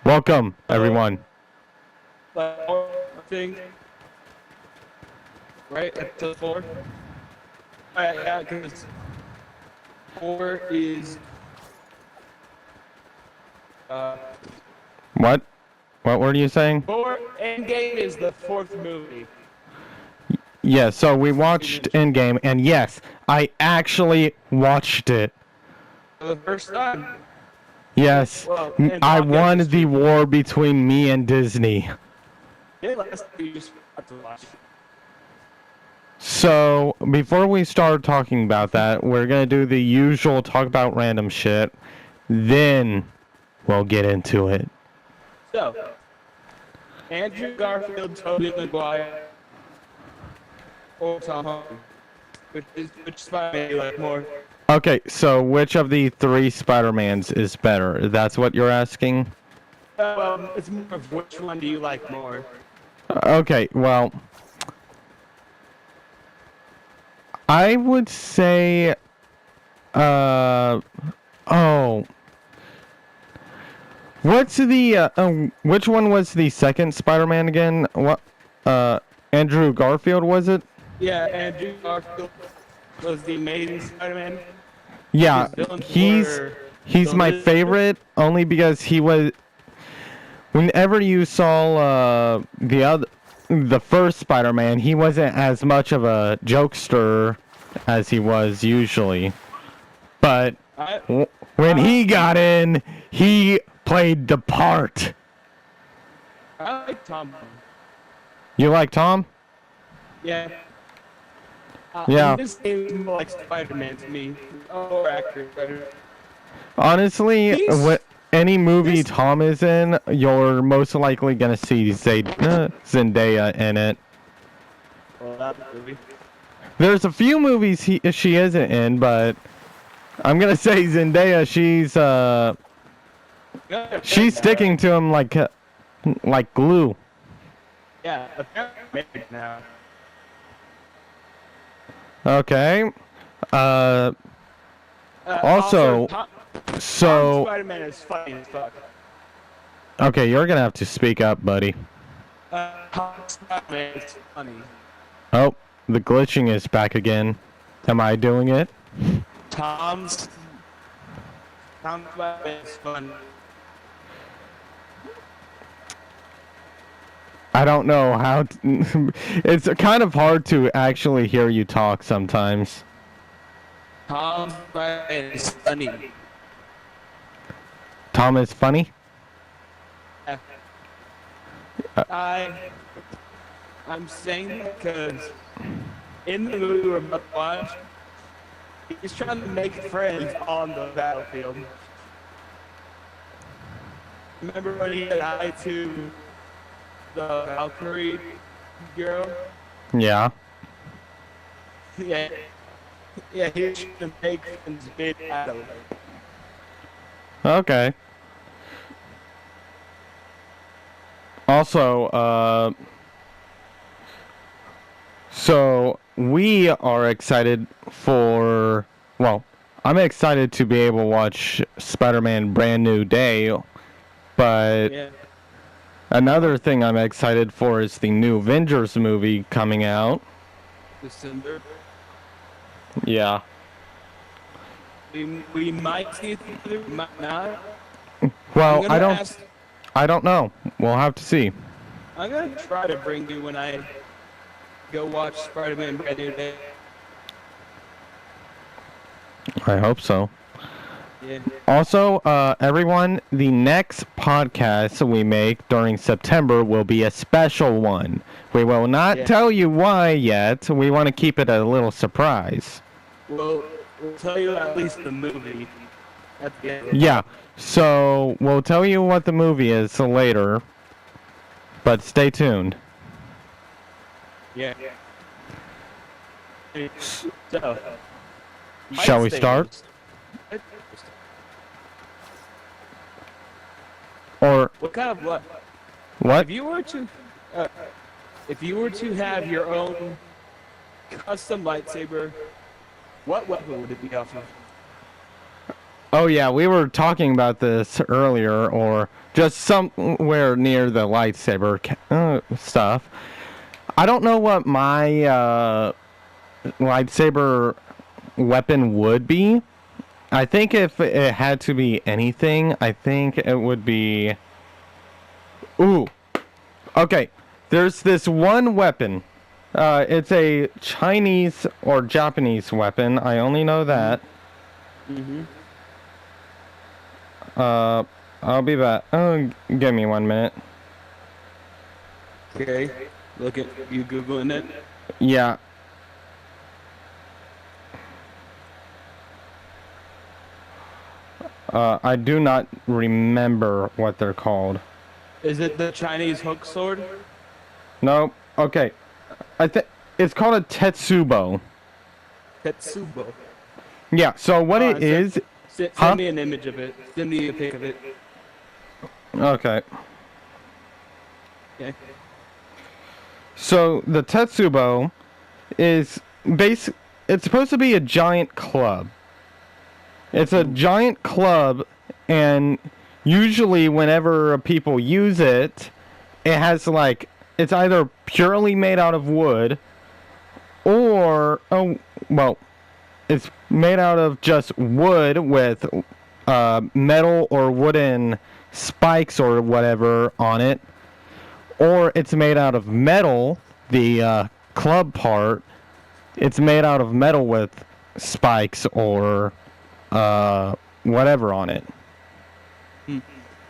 Welcome, everyone. I think, right? Episode 4? Yeah, because 4 is, What? What were you saying? 4, Endgame is the 4th movie. Yeah, so we watched Endgame, and yes, I actually watched it. For the first time. Yes, Well, I won the war between me and Disney. Yeah, last time you just have to watch it. So, before we start talking about that, we're gonna do the usual talk about random shit. Then, we'll get into it. So, Andrew Garfield, Tobey Maguire, or Tom Holland. Which Spider-Man you like more? Okay, so which of the 3 Spider-Mans is better? That's what you're asking? It's more of which one do you like more? Okay, well, I would say, what's the, which one was the second Spider-Man again? What, Andrew Garfield, was it? Yeah, Andrew Garfield was the Amazing Spider-Man. Yeah, he's my favorite only because he was. Whenever you saw the first Spider-Man, he wasn't as much of a jokester as he was usually. But when he got in, he played the part. I like Tom. You like Tom? Yeah. Yeah. This game is more like Spider-Man to me. Or actor, better. Honestly, any movie Tom is in, you're most likely gonna see Zendaya in it. Well, that movie. There's a few movies she isn't in, but I'm gonna say Zendaya. She's sticking to him like glue. Yeah, apparently now. Okay. Also, Tom Spider-Man is funny as fuck. Okay, you're gonna have to speak up, buddy. Tom Spider-Man is funny. Oh, the glitching is back again. Am I doing it? Tom Spider-Man is funny. I don't know how. It's kind of hard to actually hear you talk sometimes. Tom Spider-Man is funny. Tom is funny? I'm saying that because in the movie we're about to watch, he's trying to make friends on the battlefield. Remember when he said hi to the Valkyrie girl? Yeah. Yeah, he was trying to make friends mid-battle. Okay. Also, so we are excited for, well, I'm excited to be able to watch Spider-Man Brand New Day, but another thing I'm excited for is the new Avengers movie coming out. December. Yeah. We might see it together, we might not. Well, I don't know. We'll have to see. I'm gonna try to bring you when I go watch Spider-Man Brand New Day. I hope so. Yeah. Also, everyone, the next podcast we make during September will be a special one. We will not tell you why yet. We want to keep it a little surprise. We'll tell you at least the movie at the end. Yeah, so we'll tell you what the movie is later, but stay tuned. Yeah. So, shall we start? Or what kind of what? What? If you were to have your own custom lightsaber, what weapon would it be off of? Oh yeah, we were talking about this earlier, or just somewhere near the lightsaber stuff. I don't know what my lightsaber weapon would be. I think if it had to be anything, I think it would be. Ooh, okay. There's this one weapon. It's a Chinese or Japanese weapon. I only know that. Mm-hmm. Uh, I'll be back. Oh, give me 1 minute. Okay. Look at you googling it. Yeah. I do not remember what they're called. Is it the Chinese hook sword? Nope. Okay. I think it's called a Tetsubo. Tetsubo. Yeah. So what it is? Send Huh? me an image of it. Send me a pic of it. Okay. Okay. So the Tetsubo is it's supposed to be a giant club. It's a giant club, and usually whenever people use it, it has like it's either purely made out of wood or it's made out of just wood with metal or wooden spikes or whatever on it, or it's made out of metal. The club part, it's made out of metal with spikes or whatever on it.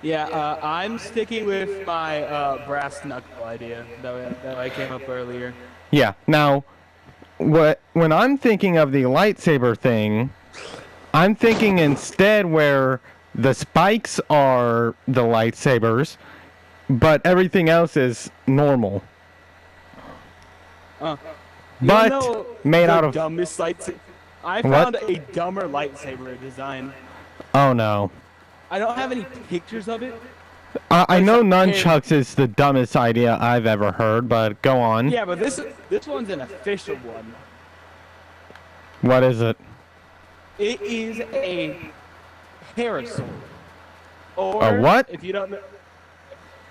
Yeah, I'm sticking with my brass knuckle idea that I came up earlier. Yeah. Now, when I'm thinking of the lightsaber thing, I'm thinking instead where the spikes are the lightsabers, but everything else is normal. You But know made the out of dumbest lightsaber. I What? found a dumber lightsaber design. oh no. I don't have any pictures of it. I know It's a pair- nunchucks is the dumbest idea I've ever heard, but go on. Yeah, but this one's an official one. What is it? It is a parasol. Or A what? if you don't know,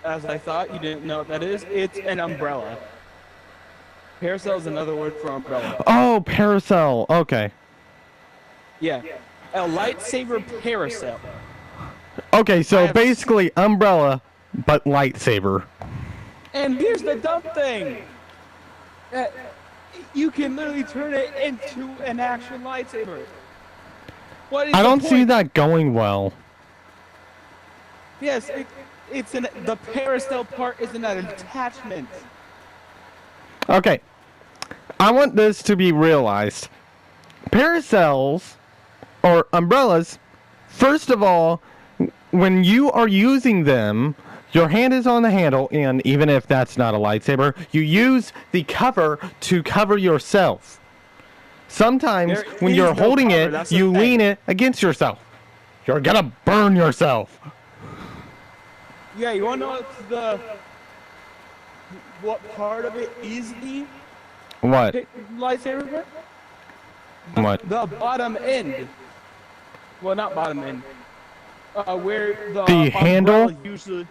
as I thought you didn't know what that is, it's an umbrella. Parasol is another word for umbrella. Oh, parasol. Okay. Yeah, a lightsaber parasol. Okay, I so have basically umbrella, but lightsaber. And here's the dumb thing. You can literally turn it into an actual lightsaber. What is I the don't see point? that going well. Yes, the parasol part isn't an attachment. Okay. I want this to be realized. Parasols or umbrellas, first of all, when you are using them, your hand is on the handle, and even if that's not a lightsaber, you use the cover to cover yourself. Sometimes There when is you're no holding cover, it, that's the you thing. lean it against yourself. You're gonna burn yourself. Yeah, you wanna know what part of it is the What? lightsaber part? What? The bottom end. Well, not bottom end. Where the handle? umbrella usually,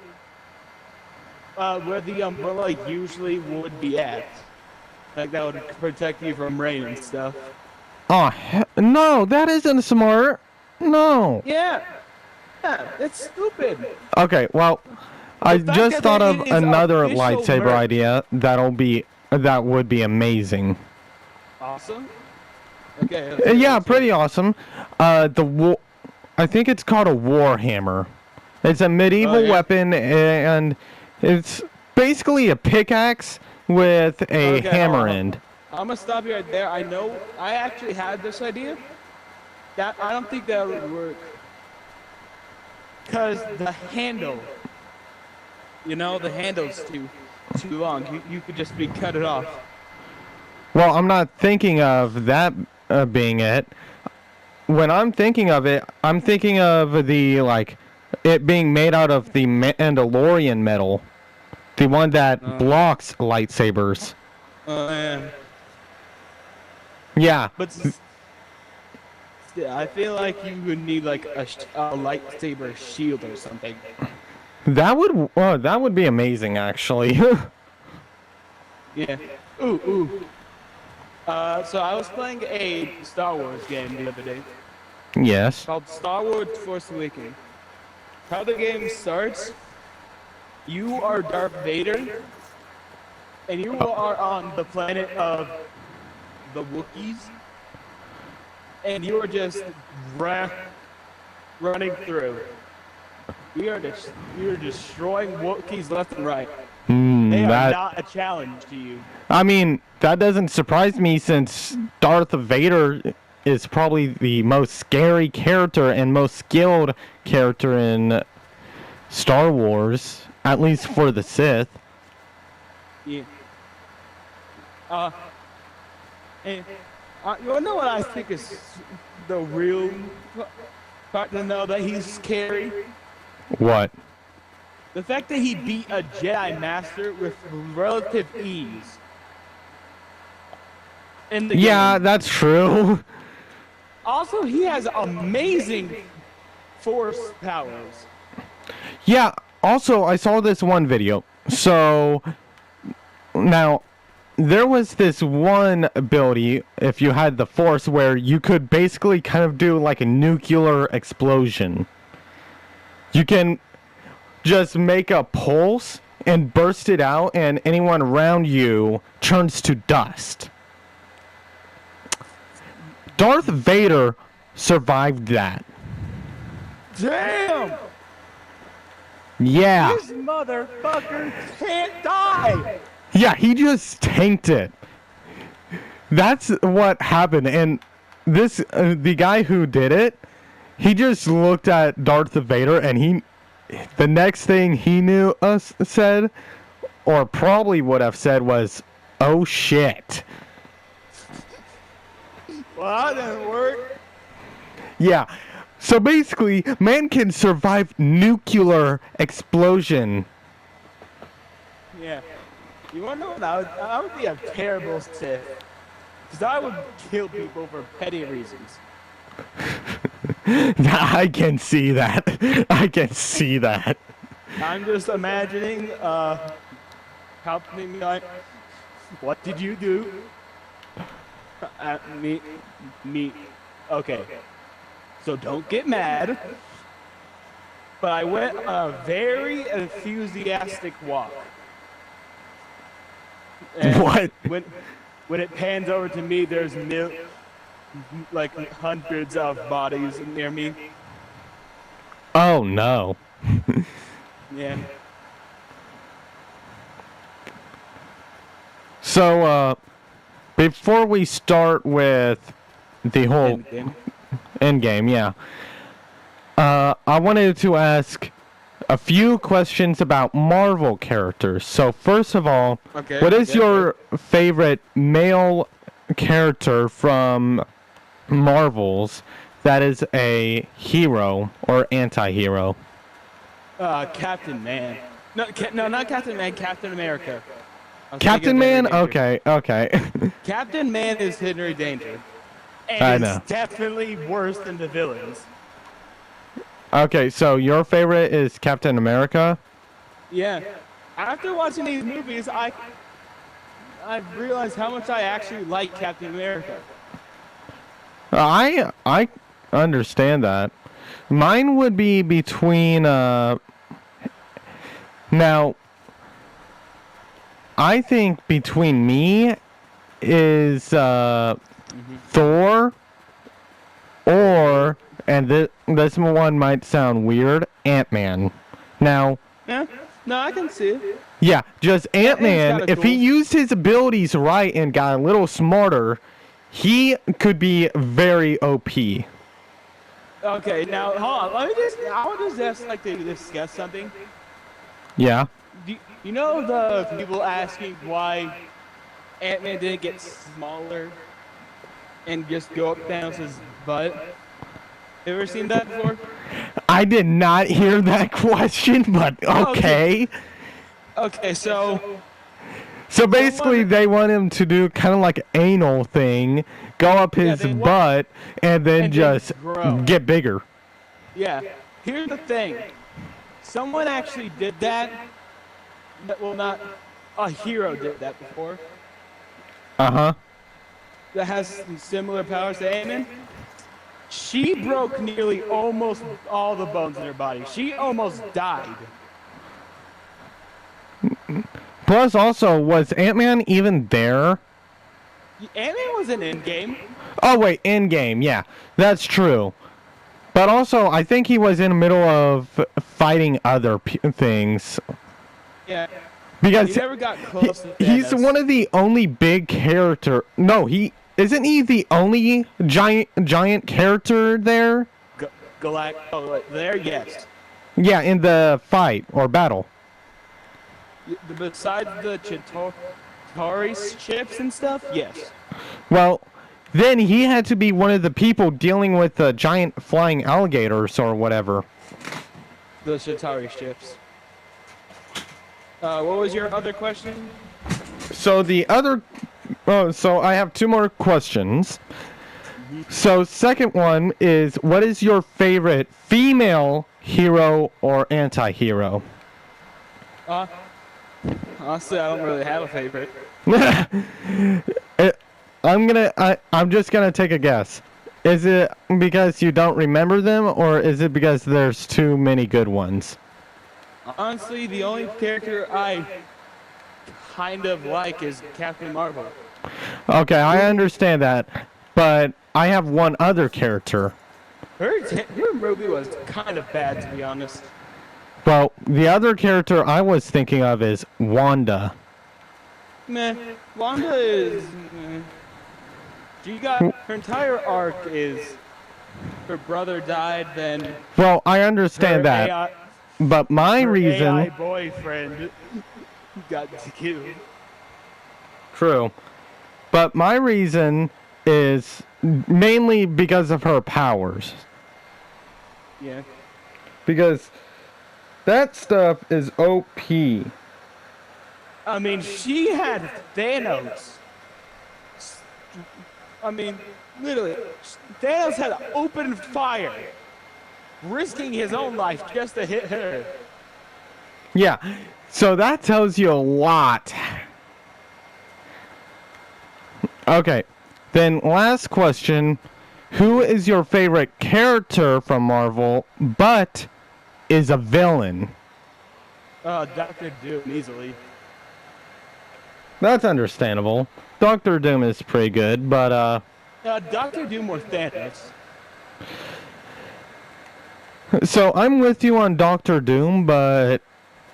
where the umbrella usually would be at. Like that would protect you from rain and stuff. Oh, no, that isn't smart. No. Yeah, it's stupid. Okay, well, I fact just that thought it of is another official lightsaber merch. idea that would be amazing. Awesome. Okay. Yeah, pretty awesome. I think it's called a warhammer. It's a medieval yeah. weapon, and it's basically a pickaxe with a Okay, hammer hold on. end. I'm gonna stop you right there. I know I actually had this idea. That I don't think that would work. Cause the handle, the handle's too long. You could just be cut it off. Well, I'm not thinking of that being it. When I'm thinking of it, I'm thinking of it being made out of the Mandalorian metal, the one that blocks lightsabers. Yeah. Yeah. But Yeah, I feel like you would need like a lightsaber shield or something. That would be amazing, actually. Yeah. Ooh. So I was playing a Star Wars game the other day Yes. called Star Wars Force Awakens. How the game starts, you are Darth Vader, and you are on the planet of the Wookiees, and you are just running through. We are destroying Wookiees left and right. They are not a challenge to you. I mean, that doesn't surprise me since Darth Vader is probably the most scary character and most skilled character in Star Wars, at least for the Sith. Yeah. And you wanna know what I think is the real part to know that he's scary? What? The fact that he beat a Jedi Master with relative ease. In the Yeah, game. that's true. Also, he has amazing force powers. Yeah, also, I saw this one video. So, now, there was this one ability, if you had the Force, where you could basically kind of do like a nuclear explosion. You can just make a pulse and burst it out, and anyone around you turns to dust. Darth Vader survived that. Damn! Yeah. This motherfucker can't die! Yeah, he just tanked it. That's what happened. And this, the guy who did it, he just looked at Darth Vader and the next thing he knew said, or probably would have said was, "Oh shit." Well, that didn't work. Yeah. So basically, man can survive nuclear explosion. Yeah. You wanna know what I would be a terrible Sith. Because I would kill people for petty reasons. I can see that. I can see that. I'm just imagining, helping me like, what did you do? Me. Okay. So don't get mad. But I went on a very enthusiastic walk. And What? When it pans over to me, there's like hundreds of bodies near me. Oh no. Yeah. So, before we start with the whole Endgame, yeah. I wanted to ask a few questions about Marvel characters. So first of all, what is your favorite male character from Marvel's that is a hero or anti-hero? Captain Man. No, not Captain Man. Captain America. Captain Man? Okay. Captain Man is Henry Danger. And I know. it's definitely worse than the villains. Okay, so your favorite is Captain America? Yeah. After watching these movies, I realized how much I actually like Captain America. I understand that. Mine would be between now I think between me is Thor or, and this one might sound weird, Ant-Man. Now, Yeah. No, I can see it. yeah, just Ant-Man, kinda if he cool. used his abilities right and got a little smarter, he could be very OP. Okay, now hold on. I would just like to discuss something. Yeah. You know the people asking why Ant-Man didn't get smaller and just go up Thanos' butt? You ever seen that before? I did not hear that question, but okay. Okay, so So basically, they want him to do kind of like an anal thing, go up his butt, and then just get bigger. Yeah. Here's the thing. Someone actually did that. Well, not a hero did that before. Uh-huh. That has some similar powers to Aemon. She broke nearly almost all the bones in her body. She almost died. Plus, also, was Ant-Man even there? Ant-Man was in Endgame. Oh, wait, Endgame, yeah. That's true. But also, I think he was in the middle of fighting other things. Yeah. Because he never got close to he's one of the only big character. No, isn't he the only giant character there? There, yes. Yeah, in the fight or battle. Besides the Chitauri ships and stuff, yes. Well, then he had to be one of the people dealing with the giant flying alligators or whatever. The Chitauri ships. What was your other question? So so I have two more questions. So second one is, what is your favorite female hero or anti-hero? Honestly, I don't really have a favorite. I'm just gonna take a guess. Is it because you don't remember them, or is it because there's too many good ones? Honestly, the only character I kind of like is Captain Marvel. Okay, I understand that, but I have one other character. Her movie was kind of bad, to be honest. Well, the other character I was thinking of is Wanda. Meh. Wanda is... She got... Her entire arc is... Her brother died, then... Well, I understand that. AI, but my reason... AI boyfriend got killed. True. But my reason is mainly because of her powers. Yeah. Because that stuff is OP. I mean, she had Thanos. I mean, literally, Thanos had open fire, risking his own life just to hit her. Yeah, so that tells you a lot. Okay, then last question. Who is your favorite character from Marvel, but is a villain? Dr. Doom, easily. That's understandable. Doctor Doom is pretty good, but Dr. Doom or Thanos? So I'm with you on Doctor Doom, but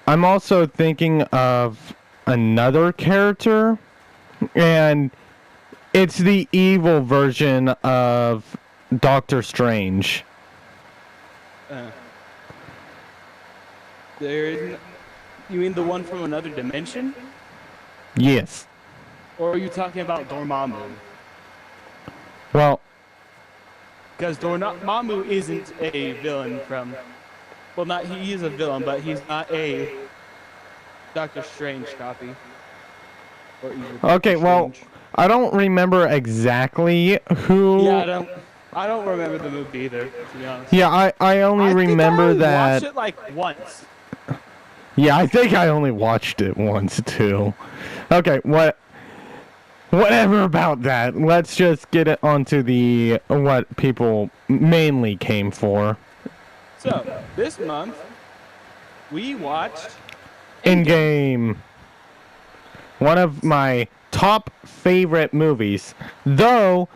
I'm also thinking of another character, and it's the evil version of Doctor Strange. You mean the one from another dimension? Yes. Or are you talking about Dormammu? Well, because Dormammu isn't a villain from... Well, he is a villain, but he's not a Doctor Strange copy. Okay, well, I don't remember exactly who... Yeah, I don't remember the movie either, to be honest. Yeah, I only remember that... I watched it like once. Yeah, I think I only watched it once, too. Okay, whatever about that. Let's just get it onto what people mainly came for. So, this month, we watched... Endgame. One of my top favorite movies. Though,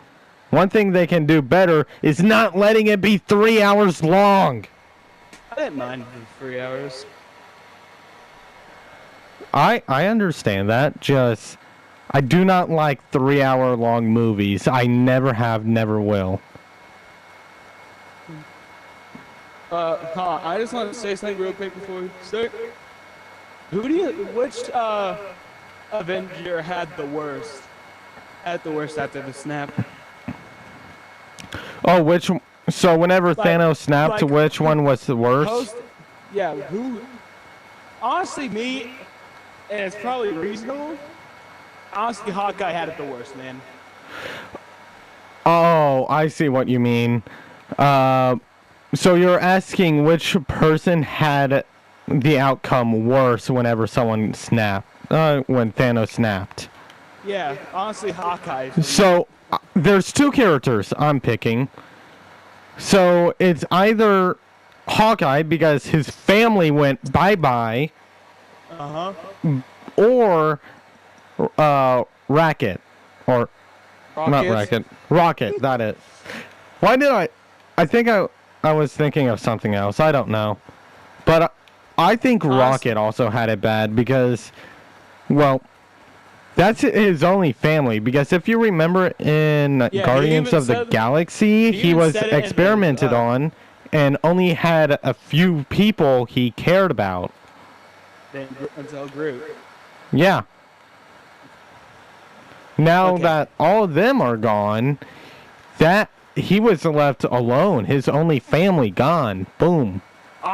one thing they can do better is not letting it be 3 hours long. I didn't mind the 3 hours. I understand that. Just, I do not like 3 hour long movies. I never have, never will. I just want to say something real quick before we start. Which Avenger had the worst? Had the worst after the snap? Oh, so whenever Thanos snapped, which one was the worst? Honestly, me, and it's probably reasonable, honestly, Hawkeye had it the worst, man. Oh, I see what you mean. So you're asking which person had the outcome worse whenever someone snapped, when Thanos snapped. Yeah, honestly, Hawkeye. For me. So there's two characters I'm picking. So it's either Hawkeye because his family went bye-bye, or Rocket, or not Rocket, Rocket. That is. Why did I think I was thinking of something else. I don't know, but I think Rocket also had it bad because, well, that's his only family. Because if you remember in Guardians of the Galaxy, he was experimented on and only had a few people he cared about. Then until Groot. Yeah. Now that all of them are gone, that he was left alone. His only family gone. Boom.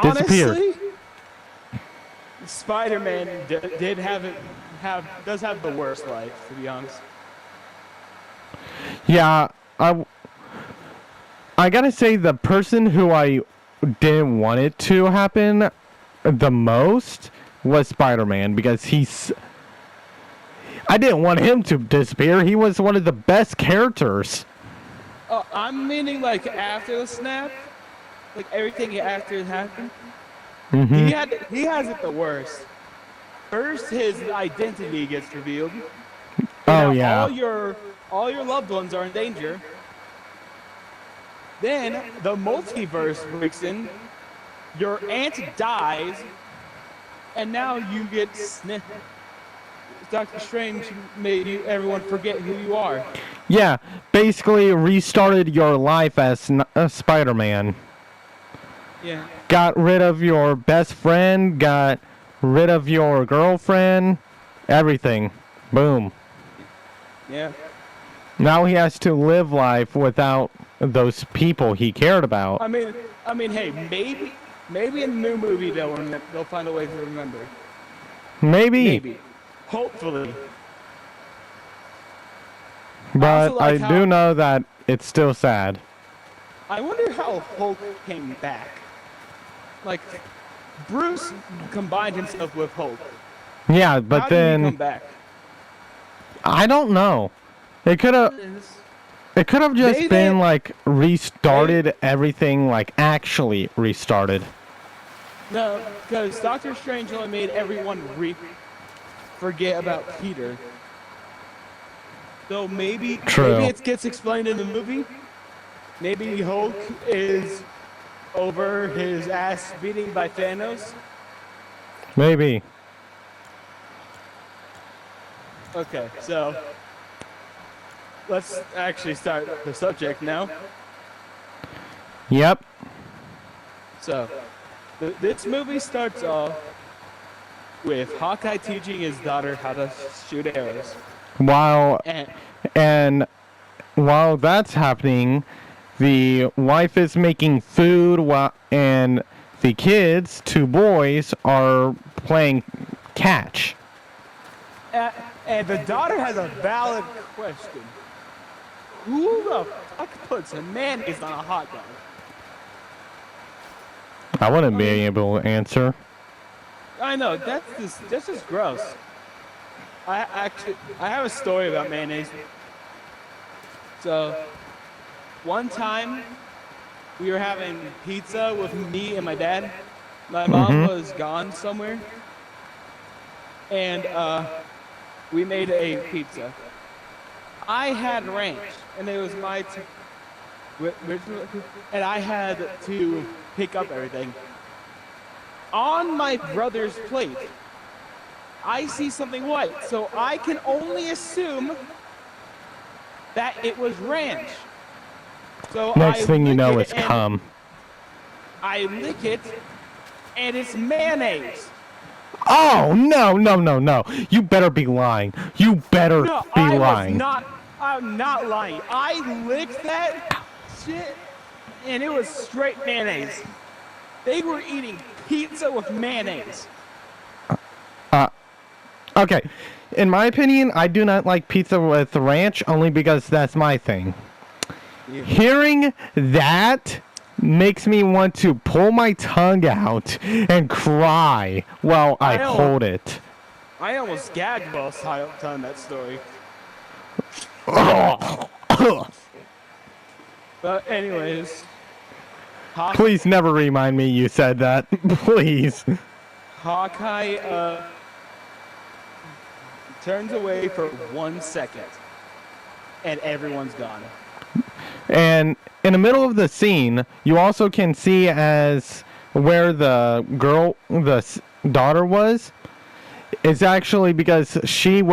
Disappeared. Honestly, Spider-Man does have the worst life, to be honest. Yeah, I gotta say the person who I didn't want it to happen the most was Spider-Man because I didn't want him to disappear. He was one of the best characters. I'm meaning like after the snap, like everything after it happened. Mm-hmm. He has it the worst. First, his identity gets revealed. Oh yeah. All your loved ones are in danger. Then the multiverse breaks in. Your aunt dies, and now you get sniffed. Doctor Strange made everyone forget who you are. Yeah, basically restarted your life as Spider-Man. Yeah. Got rid of your best friend, got rid of your girlfriend, everything. Boom. Yeah. Now he has to live life without those people he cared about. I mean, hey, maybe in the new movie they'll find a way to remember. Maybe. Hopefully. But I do know that it's still sad. I wonder how Hulk came back. Like, Bruce combined himself with Hulk. Yeah, but how then did he come back? I don't know. It could have just been like restarted everything, like actually restarted. No, because Doctor Strange only made everyone forget about Peter. So maybe it gets explained in the movie. Maybe Hulk is over his ass beating by Thanos. Maybe. Okay, so let's actually start the subject now. Yep. So, this movie starts off with Hawkeye teaching his daughter how to shoot arrows. While that's happening, the wife is making food and the kids, two boys, are playing catch. And the daughter has a valid question. Who the fuck puts mayonnaise on a hot dog? I wouldn't be able to answer. I know, that's just gross. I have a story about mayonnaise. So, one time, we were having pizza with me and my dad. My mom was gone somewhere. And, we made a pizza. I had ranch, and it was my and I had to pick up everything. On my brother's plate, I see something white, so I can only assume that it was ranch. So next thing you know, it's cum. I lick it, and it's mayonnaise. Oh, no. You better be lying. You better be lying. I'm not lying. I licked that shit, and it was straight mayonnaise. They were eating pizza with mayonnaise. Okay, in my opinion, I do not like pizza with ranch only because that's my thing. Yeah. Hearing that makes me want to pull my tongue out and cry while I hold it. I almost gagged while telling that story. But anyways, Please never remind me you said that. Please. Hawkeye turns away for 1 second, and everyone's gone. And in the middle of the scene, you also can see as where the girl, daughter was. It's actually because she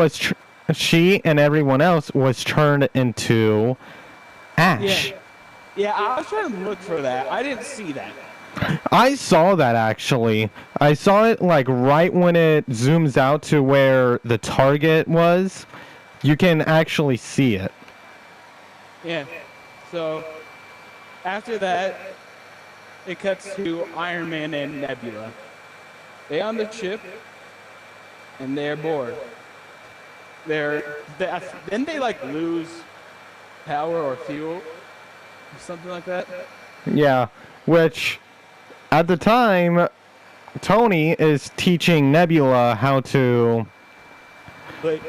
and everyone else was turned into ash. Yeah, I was trying to look for that. I didn't see that. I saw that actually. I saw it like right when it zooms out to where the target was. You can actually see it. Yeah. So after that, it cuts to Iron Man and Nebula. They on the ship, and they're bored. Then they like lose power or fuel, or something like that. Yeah, which at the time Tony is teaching Nebula how to. But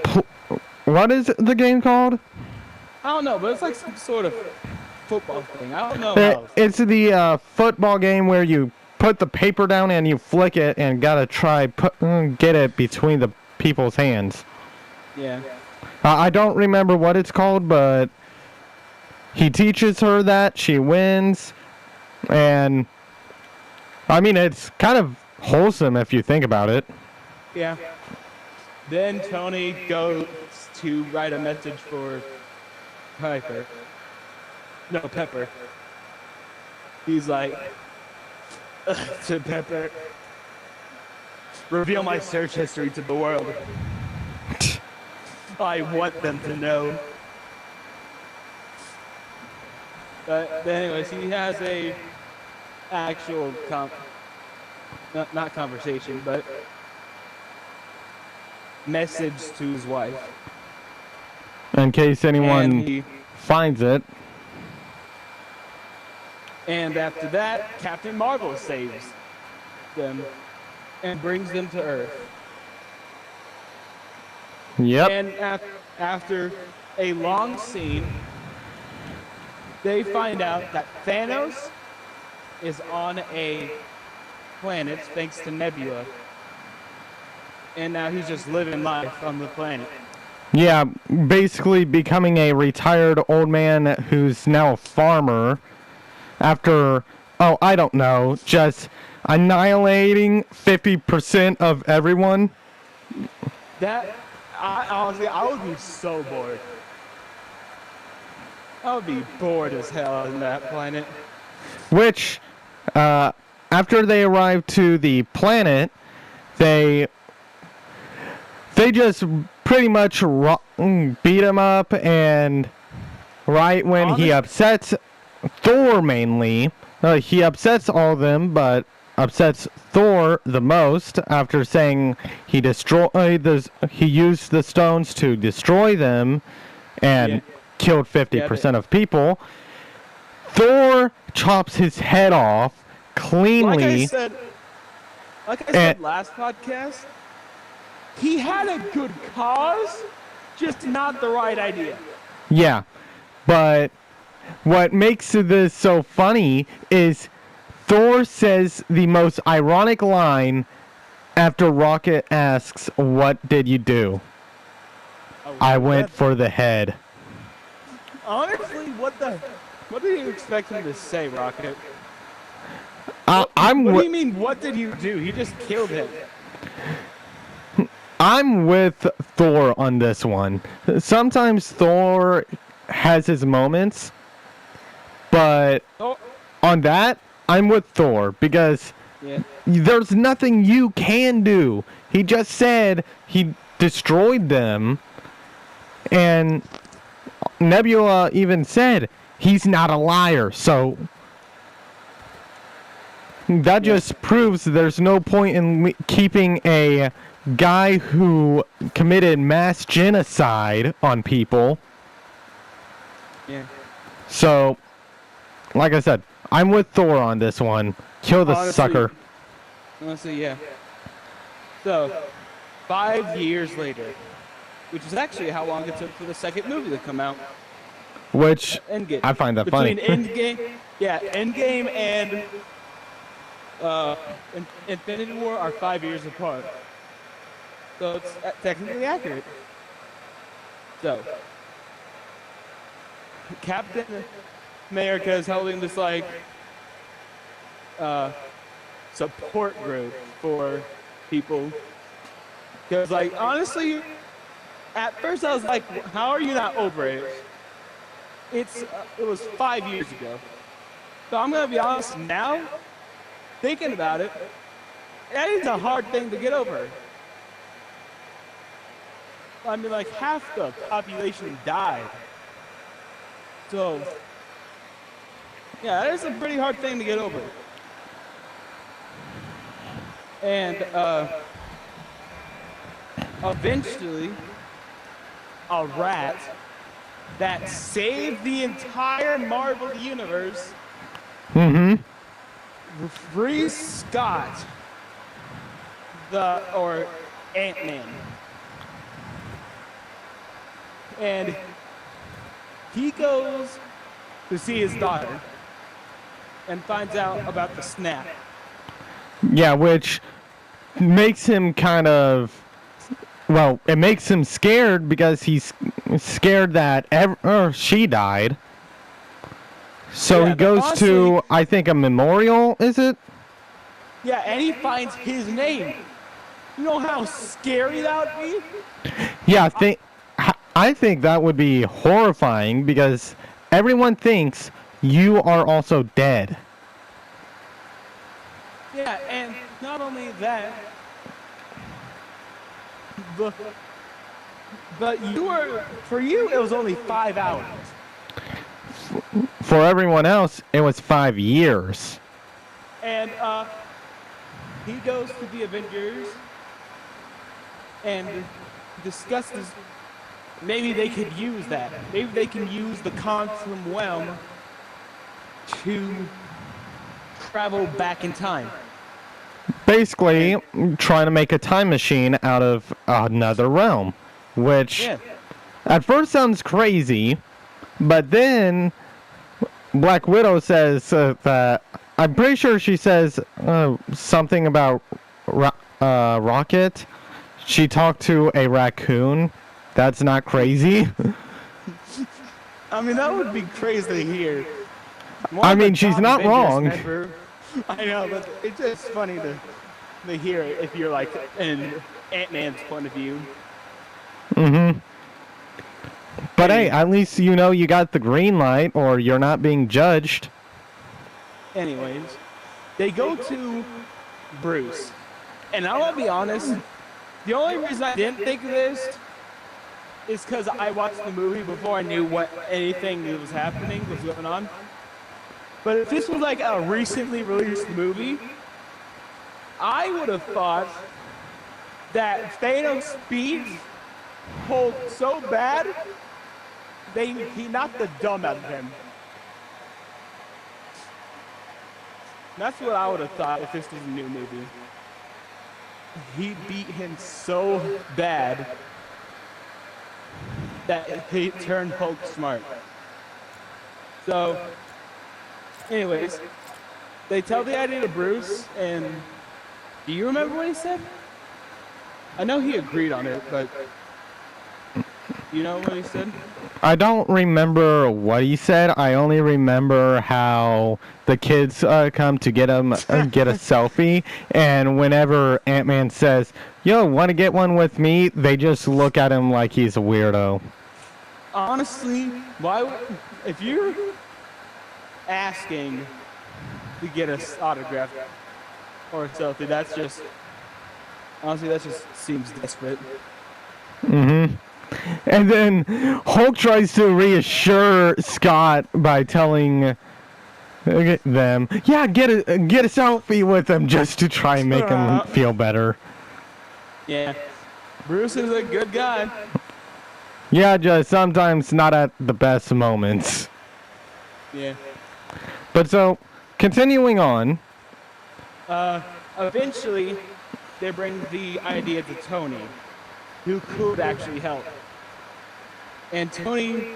What is the game called? I don't know, but it's like some sort of football thing. I don't know how. It's the football game where you put the paper down and you flick it and gotta get it between the people's hands. Yeah. I don't remember what it's called, but he teaches her that, she wins, and I mean it's kind of wholesome if you think about it. Yeah. Then Tony goes to write a message for Pepper. No, Pepper. He's like, to Pepper, reveal my search history to the world. I want them to know. But anyways, he has a actual not conversation, but message to his wife. In case anyone finds it. And after that, Captain Marvel saves them and brings them to Earth. Yep. And after a long scene, they find out that Thanos is on a planet thanks to Nebula. And now he's just living life on the planet. Yeah, basically becoming a retired old man who's now a farmer after, I don't know, just annihilating 50% of everyone. Honestly, I would be so bored. I would be bored as hell on that planet. Which, after they arrive to the planet, they just pretty much beat him up, and right when he upsets Thor mainly, he upsets all of them, but upsets Thor the most after saying he used the stones to destroy them and killed 50% of people. Thor chops his head off cleanly. Like I said last podcast, he had a good cause, just not the right idea. Yeah, but what makes this so funny is Thor says the most ironic line after Rocket asks, "What did you do?" I went for the head. Honestly, what did you expect him to say, Rocket? What do you mean, what did you do? He just killed him. I'm with Thor on this one. Sometimes Thor has his moments, but on that, I'm with Thor because there's nothing you can do. He just said he destroyed them, and Nebula even said he's not a liar, so that just proves there's no point in keeping a guy who committed mass genocide on people. Yeah. So, like I said, I'm with Thor on this one. Kill the sucker. Honestly, yeah. So, 5 years later, which is actually how long it took for the second movie to come out. Which Endgame. I find that funny. Between Endgame and Infinity War are 5 years apart. So it's technically accurate. So, Captain America is holding this like support group for people. Because like honestly, at first I was like, how are you not over it? It was 5 years ago. So I'm gonna be honest now, thinking about it, that is a hard thing to get over. I mean, like half the population died. So, yeah, that is a pretty hard thing to get over. And eventually, a rat that saved the entire Marvel universe frees Scott, or Ant-Man. And he goes to see his daughter and finds out about the snap. Yeah, which makes him kind of, well, it makes him scared because he's scared that she died. So he goes to, I think, a memorial, is it? Yeah, and he finds his name. You know how scary that would be? Yeah, I think that would be horrifying because everyone thinks you are also dead. Yeah, and not only that, but for you, it was only 5 hours. For everyone else, it was 5 years. And he goes to the Avengers and discusses maybe they could use that. Maybe they can use the quantum realm to travel back in time. Basically, trying to make a time machine out of another realm, which at first sounds crazy, but then Black Widow says that, I'm pretty sure she says something about Rocket. She talked to a raccoon. That's not crazy. I mean, that would be crazy to hear. I mean, she's not wrong. I know, but it's just funny to hear it if you're like in Ant-Man's point of view. But hey, at least you know you got the green light, or you're not being judged. Anyways, they go to Bruce. And I want to be honest, the only reason I didn't think of this is because I watched the movie before I knew anything that was happening, was going on. But if this was like a recently released movie, I would have thought that Thanos beat Hulk so bad, he knocked the dumb out of him. That's what I would have thought if this was a new movie. He beat him so bad that he turned Hulk smart. So, anyways, they tell the idea to Bruce, and do you remember what he said? I know he agreed on it, but you know what he said? I don't remember what he said. I only remember how the kids come to get him get a selfie, and whenever Ant-Man says, "Yo, want to get one with me?" they just look at him like he's a weirdo. Honestly, if you're asking to get an autograph or a selfie, that just seems desperate. And then Hulk tries to reassure Scott by telling them. Yeah, get a selfie with them just to try and make them feel better. Yeah. Bruce is a good guy. Yeah, just sometimes not at the best moments. Yeah. But so, continuing on. Eventually, they bring the idea to Tony, who could actually help. And Tony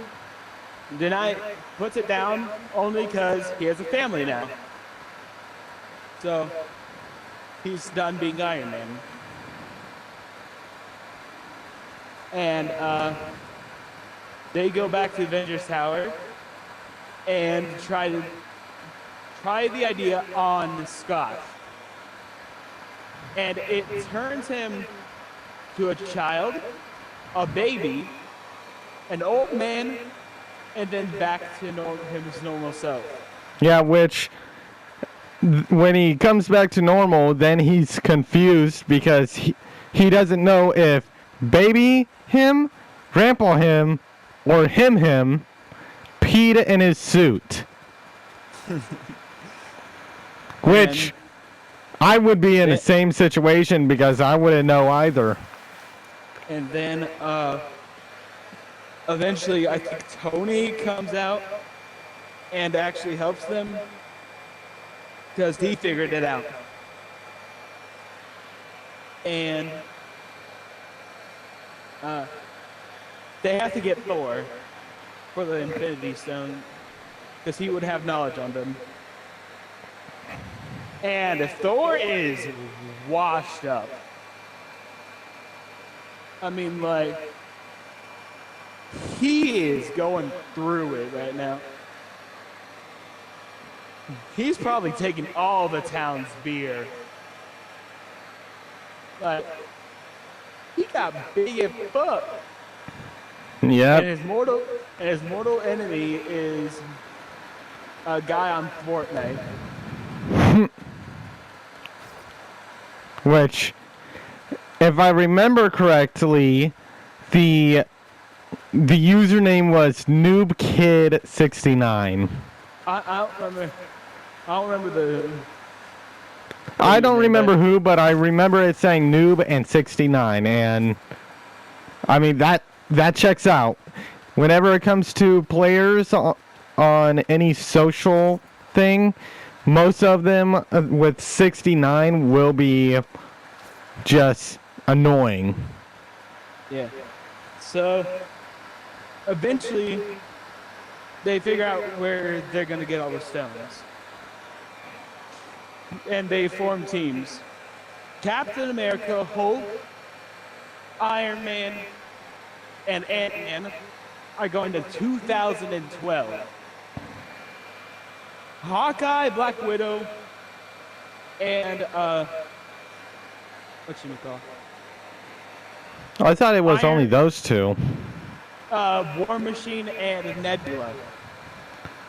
puts it down only because he has a family now. So, he's done being Iron Man. And they go back to Avengers Tower and try the idea on Scott. And it turns him to a child, a baby, an old man, and then back to his normal self. Yeah, which when he comes back to normal, then he's confused because he doesn't know if baby him, grandpa him, or him peed in his suit. Which I would be in the same situation because I wouldn't know either. And then eventually I think Tony comes out and actually helps them because he figured it out. And they have to get Thor for the Infinity Stone because he would have knowledge on them. And Thor is washed up. I mean, like, he is going through it right now. He's probably taking all the town's beer. Like, he got big as fuck. Yep. And his mortal enemy is a guy on Fortnite. Which, if I remember correctly, the username was NoobKid69. I don't remember the. I don't remember who, but I remember it saying Noob and 69, and I mean that checks out. Whenever it comes to players on any social thing, most of them with 69 will be just annoying. Yeah. So eventually they figure out where they're going to get all the stones. And they form teams. Captain America, Hulk, Iron Man, and Ant-Man are going to 2012. Hawkeye, Black Widow, and whatchamacallit? I thought it was only those two. War Machine and Nebula.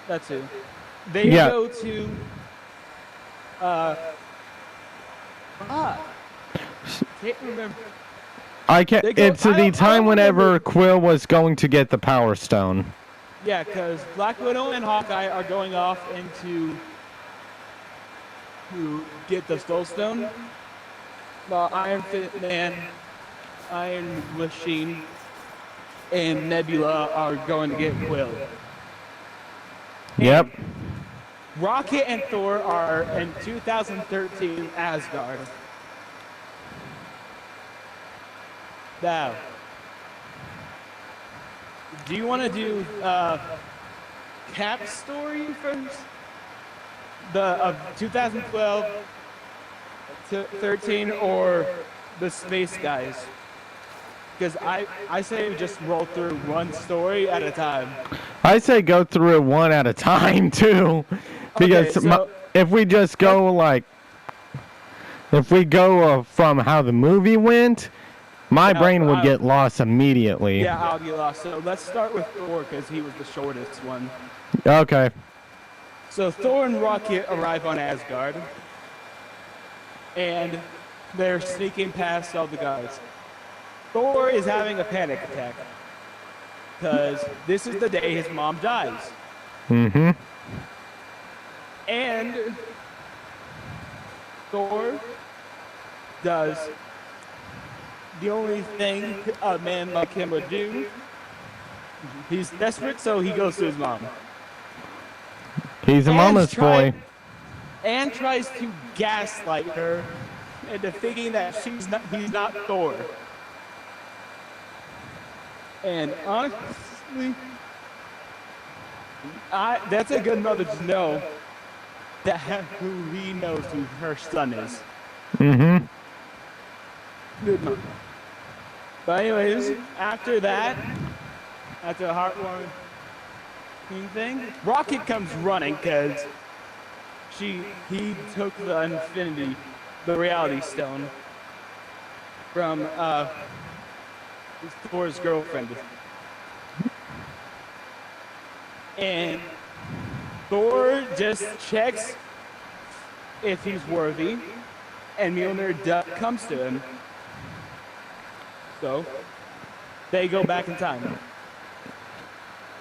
That's who. They go to can't remember. It's the time whenever Quill was going to get the Power Stone. Yeah, because Black Widow and Hawkeye are going off to get the Soul Stone. While Iron Man, Iron Machine, and Nebula are going to get Quill. Yep. And Rocket and Thor are in 2013 Asgard. Now, do you want to do Cap's story first? The 2012 to 13 or the Space Guys? Because I say we just roll through one story at a time. I say go through it one at a time too, because if we just go from how the movie went, my brain would get lost immediately. Yeah, I'll get lost. So let's start with Thor because he was the shortest one. Okay. So Thor and Rocket arrive on Asgard, and they're sneaking past all the guards. Thor is having a panic attack because this is the day his mom dies. Mm-hmm. And Thor does the only thing a man like him would do. He's desperate, so he goes to his mom. He's a mama's boy. And tries to gaslight her into thinking that he's not Thor. And honestly, that's a good mother to know that who he knows who her son is. Mm-hmm. Good mom. But anyways, after that, after the heartwarming thing, Rocket comes running because he took the reality stone from Thor's girlfriend. And Thor just checks if he's worthy, and Mjolnir comes to him. So they go back in time.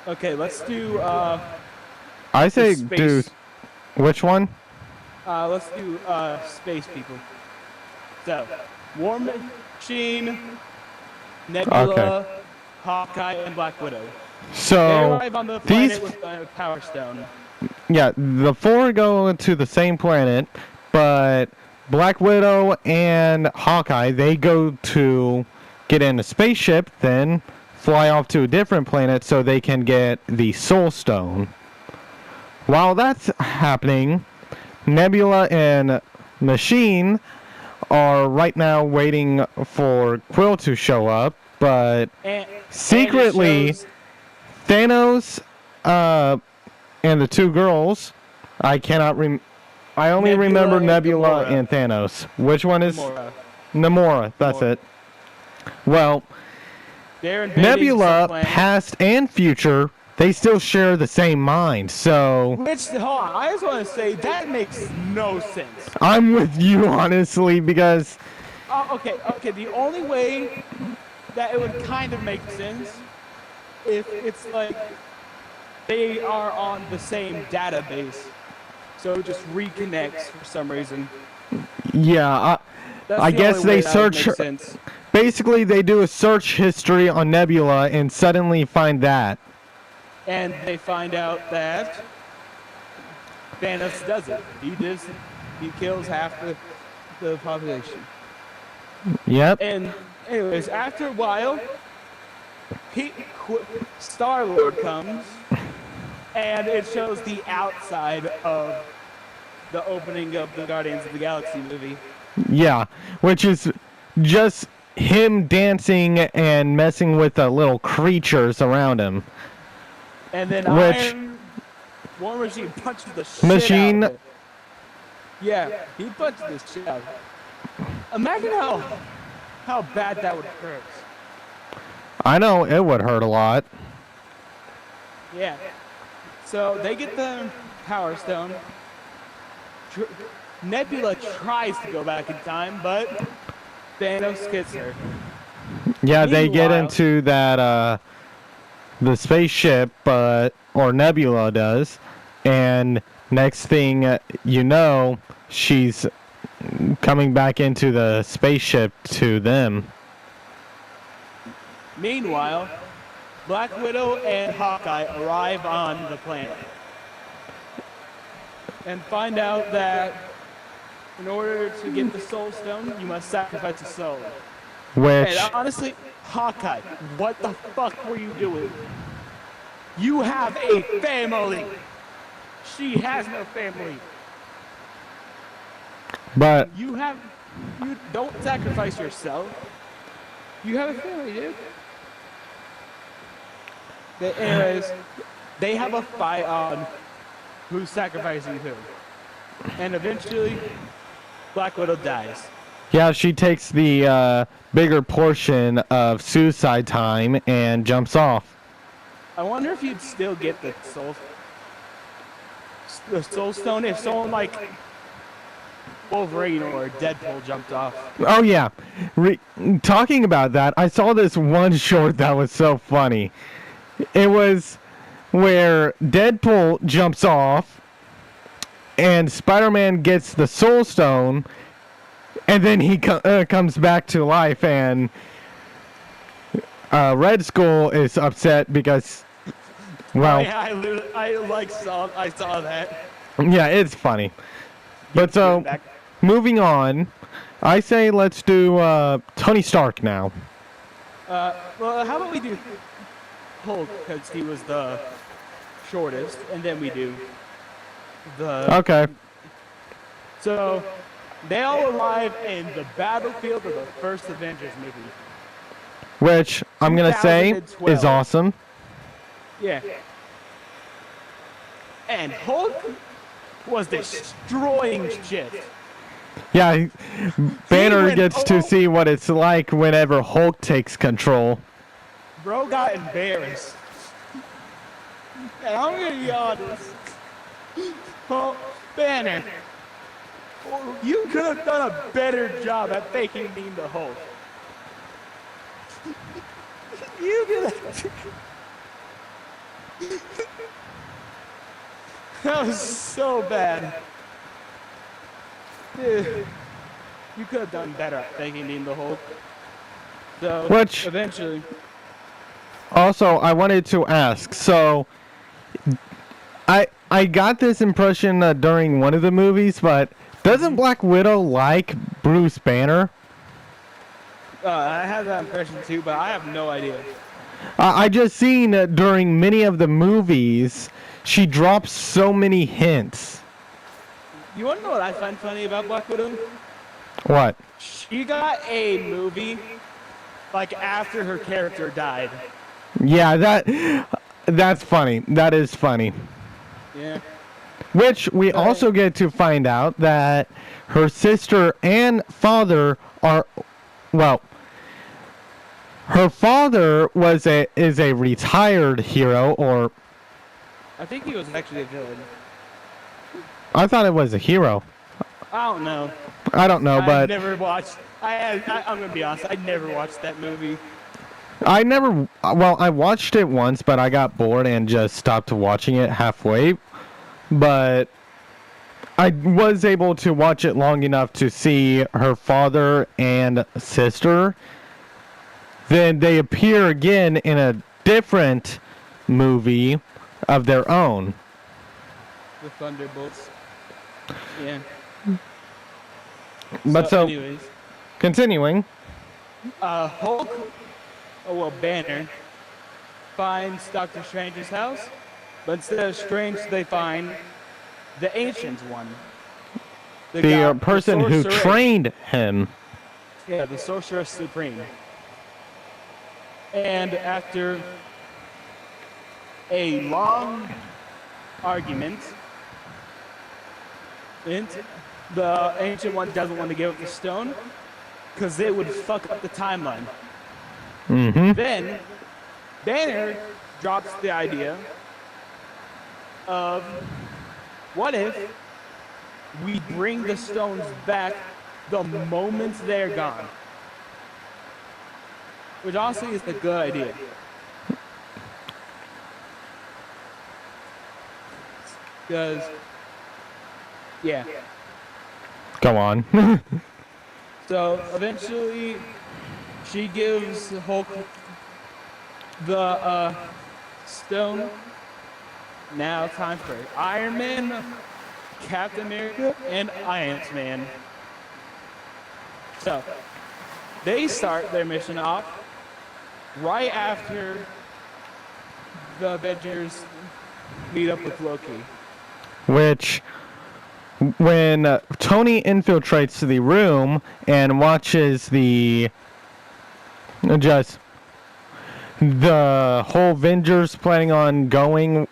Okay, let's do I say do which one? Let's do space people. So War Machine, Nebula, Hawkeye, and Black Widow. They So arrive on the planet with the Power Stone. yeah, the four go to the same planet, but Black Widow and Hawkeye, they go to get in a spaceship, then fly off to a different planet so they can get the Soul Stone. While that's happening, Nebula and Machine are right now waiting for Quill to show up, but secretly, Thanos and the two girls, I only remember Nebula and Thanos. Which one is? Namora, that's it. Well, Nebula, past and future, they still share the same mind, so... Hold on, I just want to say, that makes no sense. I'm with you, honestly, because... Okay, the only way that it would kind of make sense if it's like they are on the same database, so it just reconnects for some reason. Yeah, I guess they search... Basically, they do a search history on Nebula and suddenly find that. And they find out that Thanos does it. He kills half the population. Yep. And anyways, after a while, Star-Lord comes, and it shows the outside of the opening of the Guardians of the Galaxy movie. Yeah, which is just him dancing and messing with the little creatures around him. And then War Machine punches the shit out of it. Yeah, he punched the shit out of it. Imagine how bad that would hurt. I know, it would hurt a lot. Yeah. So they get the Power Stone. Nebula tries to go back in time, but Thanos gets her. Yeah, they get into that, the spaceship, or Nebula does, and next thing you know, she's coming back into the spaceship to them. Meanwhile, Black Widow and Hawkeye arrive on the planet and find out that in order to get the Soul Stone, you must sacrifice a soul. Which... And honestly, Hawkeye, what the fuck were you doing? You have a family. She has no family. But... You don't sacrifice yourself. You have a family, dude. Anyways, they have a fight on who's sacrificing who. And eventually, Black Widow dies. Yeah, she takes the bigger portion of suicide time and jumps off. I wonder if you'd still get the Soul Stone if someone like Wolverine or Deadpool jumped off. Oh yeah, talking about that, I saw this one short that was so funny. It was where Deadpool jumps off, and Spider-Man gets the Soul Stone, and then he comes back to life, and Red Skull is upset because, well, I saw that. yeah, it's funny. But so, moving on, I say let's do Tony Stark now. Well, how about we do Hulk because he was the shortest, and then we do the. Okay. So, they all arrive in the battlefield of the first Avengers movie. Which I'm gonna say is 2012. awesome. Yeah. And Hulk was destroying shit. Yeah, Banner went gets to see what it's like whenever Hulk takes control. Bro got embarrassed. And I'm gonna be honest. Oh, Banner, you could have done a better job at faking being the Hulk. You could have. That was so bad. Dude, you could have done better at faking being the Hulk. So, Which- eventually. Also, I wanted to ask. So, I got this impression during one of the movies, but doesn't Black Widow like Bruce Banner? I have that impression too, but I have no idea. I just seen during many of the movies, she drops so many hints. You want to know what I find funny about Black Widow? What? She got a movie like after her character died. Yeah, that's funny. That is funny. Yeah. Which we also get to find out that her sister and father are, well, her father is a retired hero, or I think he was actually a villain. I thought it was a hero. I don't know. I don't know, I but never watched. I'm gonna be honest. I never watched that movie. I never. Well, I watched it once, but I got bored and just stopped watching it halfway. But I was able to watch it long enough to see her father and sister. Then they appear again in a different movie of their own. The Thunderbolts. Yeah. But so anyways, continuing. Hulk. Oh well, Banner finds Doctor Strange's house, but instead of Strange, they find the Ancient One. The person who Sorcerer- trained him. Yeah, the Sorcerer Supreme. And after a long argument, the Ancient One doesn't want to give up the stone because it would fuck up the timeline. Mm-hmm. Then, Banner drops the idea of what if we bring the stones back the moment they're gone? Which honestly is a good idea. Because, yeah. Go on. So eventually, she gives Hulk the stone. Now time for Iron Man, Captain America, and Iron Man. So they start their mission off right after the Avengers meet up with Loki. Which, when Tony infiltrates the room and watches the whole Avengers planning on going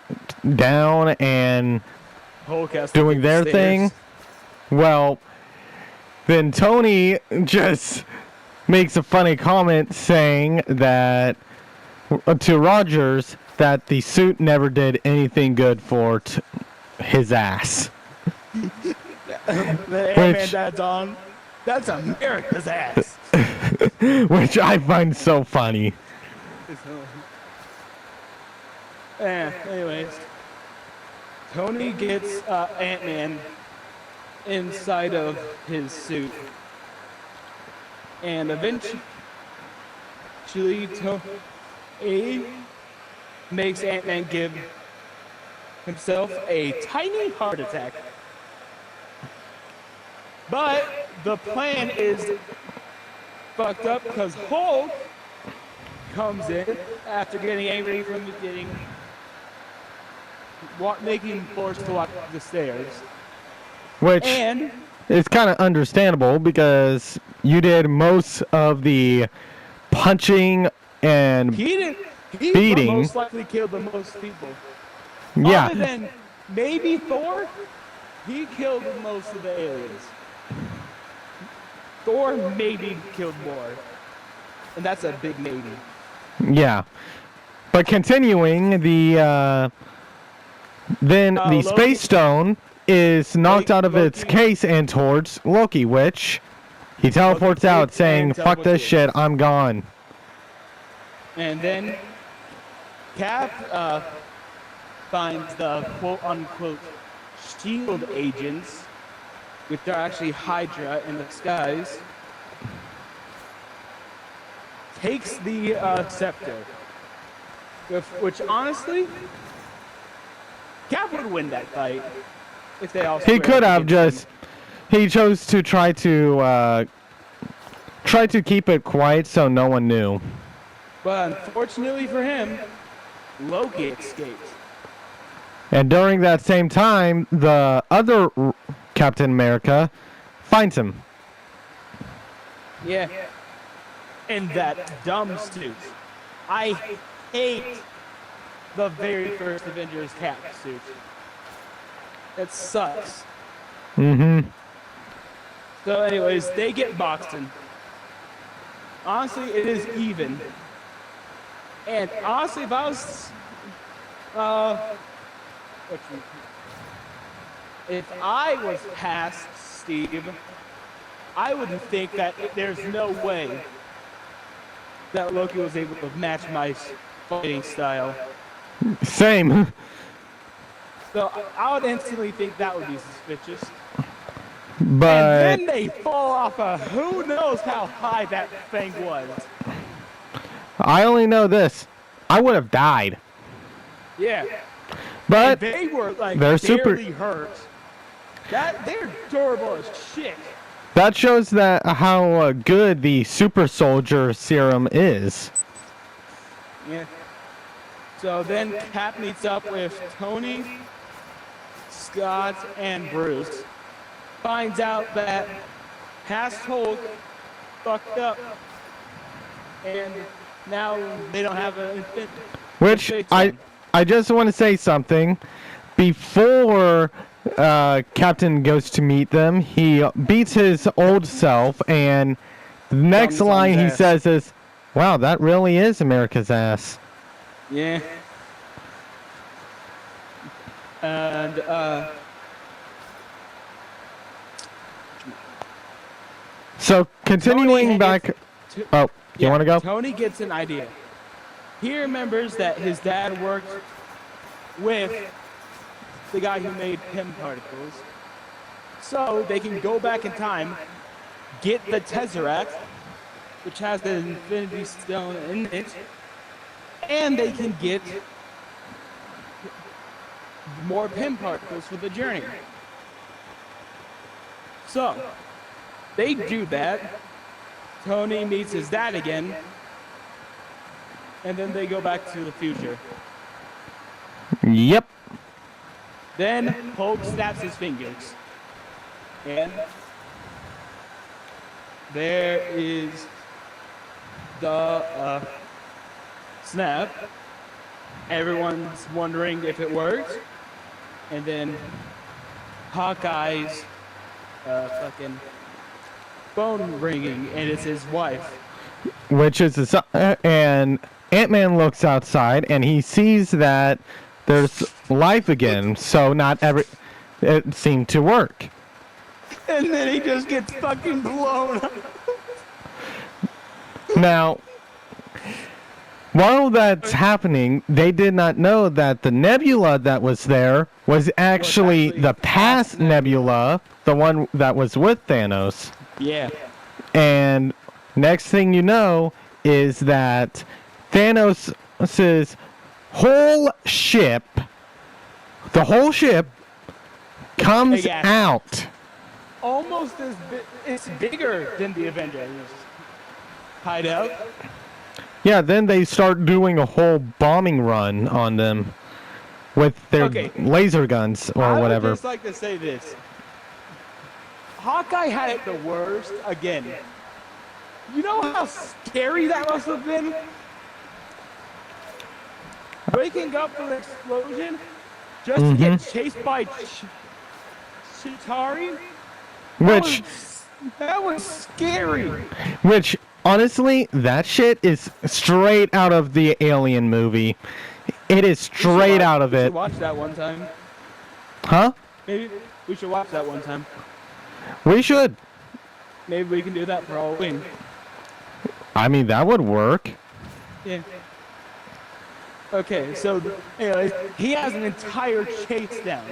down and Hulk has to doing get the their stairs. thing, well, then Tony just makes a funny comment saying that to Rogers that the suit never did anything good for his ass. The Ant-Man dad's on. That's America's ass. Which I find so funny. Anyways. Tony gets Ant-Man inside of his suit, and eventually Tony makes Ant-Man give himself a tiny heart attack. But the plan is fucked up because Hulk comes in after getting angry from making him forced to walk the stairs. Which And is kind of understandable because you did most of the punching and he beating. most likely killed the most people. Yeah. Other than maybe Thor, he killed most of the aliens. Thor maybe killed more. And that's a big maybe. Yeah. But continuing, the Loki. Space Stone is knocked out of its Loki. case and towards Loki, which he teleports Loki out takes saying, and "Fuck this teleports. shit, I'm gone." And then Cap finds the quote-unquote shield agents, which are actually Hydra in disguise, takes the scepter, which honestly, Cap would win that fight if they all. He squared could up have against just. He chose to try to keep it quiet so no one knew. him. But unfortunately for him, Loki escaped. And during that same time, the other Captain America finds him. Yeah. In that dumb suit. I hate the very first Avengers Cap suit. It sucks. Mm-hmm. So anyways, they get boxing. Honestly, it is even. And honestly, if I was if I was past Steve, I would think that there's no way that Loki was able to match my fighting style. Same. So I would instantly think that would be suspicious. But And then they fall off of who knows how high that thing was. I only know this. I would have died. Yeah. But And they were like they're super. barely hurt. They're durable as shit. That shows that how good the super soldier serum is. Yeah. So then Cap meets up with Tony, Scott, and Bruce. Finds out that past Hulk fucked up, and now they don't have an infant. Which I just want to say something. Before Captain goes to meet them, he beats his old self, and the next Thumbs on line his he ass. says is, "Wow, that really is America's ass." Yeah. And So continuing Tony back. gets- Oh, you want to go? Tony gets an idea. He remembers that his dad worked with the guy who made Pym particles. So they can go back in time, get the Tesseract, which has the Infinity Stone in it, and they can get more Pym particles for the journey. So they do that. Tony meets his dad again, and then they go back to the future. Yep. Then Hulk snaps his fingers. And there is the snap. Everyone's wondering if it worked. And then Hawkeye's fucking phone ringing, and it's his wife. Which is and Ant-Man looks outside and he sees that there's life again. So not it seemed to work. And then he just gets fucking blown up. Now, While that's happening, they did not know that the nebula that was there was actually the past nebula, the one that was with Thanos. Yeah. And next thing you know is that Thanos' whole ship, the whole ship, comes Yeah. out. Almost it's bigger than the Avengers hideout. Yeah, then they start doing a whole bombing run on them with their laser guns or whatever. I would just like to say this. Hawkeye had it the worst again. You know how scary that must have been? Waking up from an explosion just to get chased by Chitauri? That was scary. Which, honestly, that shit is straight out of the Alien movie. It is straight out of it. We should watch that one time. Huh? Maybe we should watch that one time. We should. Maybe we can do that for Halloween. I mean, that would work. Yeah. Okay, so anyways, he has an entire chase down.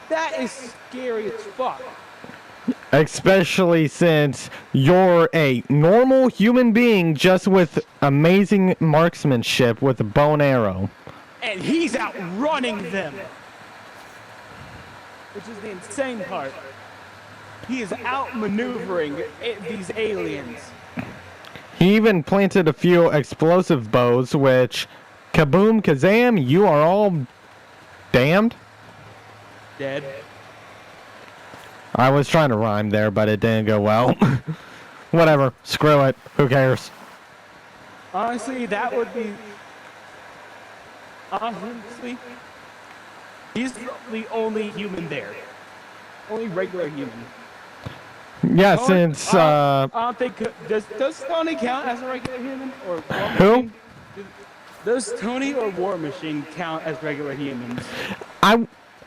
That is scary as fuck. Especially since you're a normal human being just with amazing marksmanship with a bow and arrow. And he's outrunning them. Which is the insane part. He is outmaneuvering these aliens. He even planted a few explosive bows, which, kaboom, kazam, you are all damned. Dead. I was trying to rhyme there, but it didn't go well. Whatever. Screw it. Who cares? Honestly, that would be... Honestly, he's the only human there. Only regular human. Yeah, since... I don't think... Does Tony count as a regular human? Or War Machine? Who? Does Tony or War Machine count as regular humans?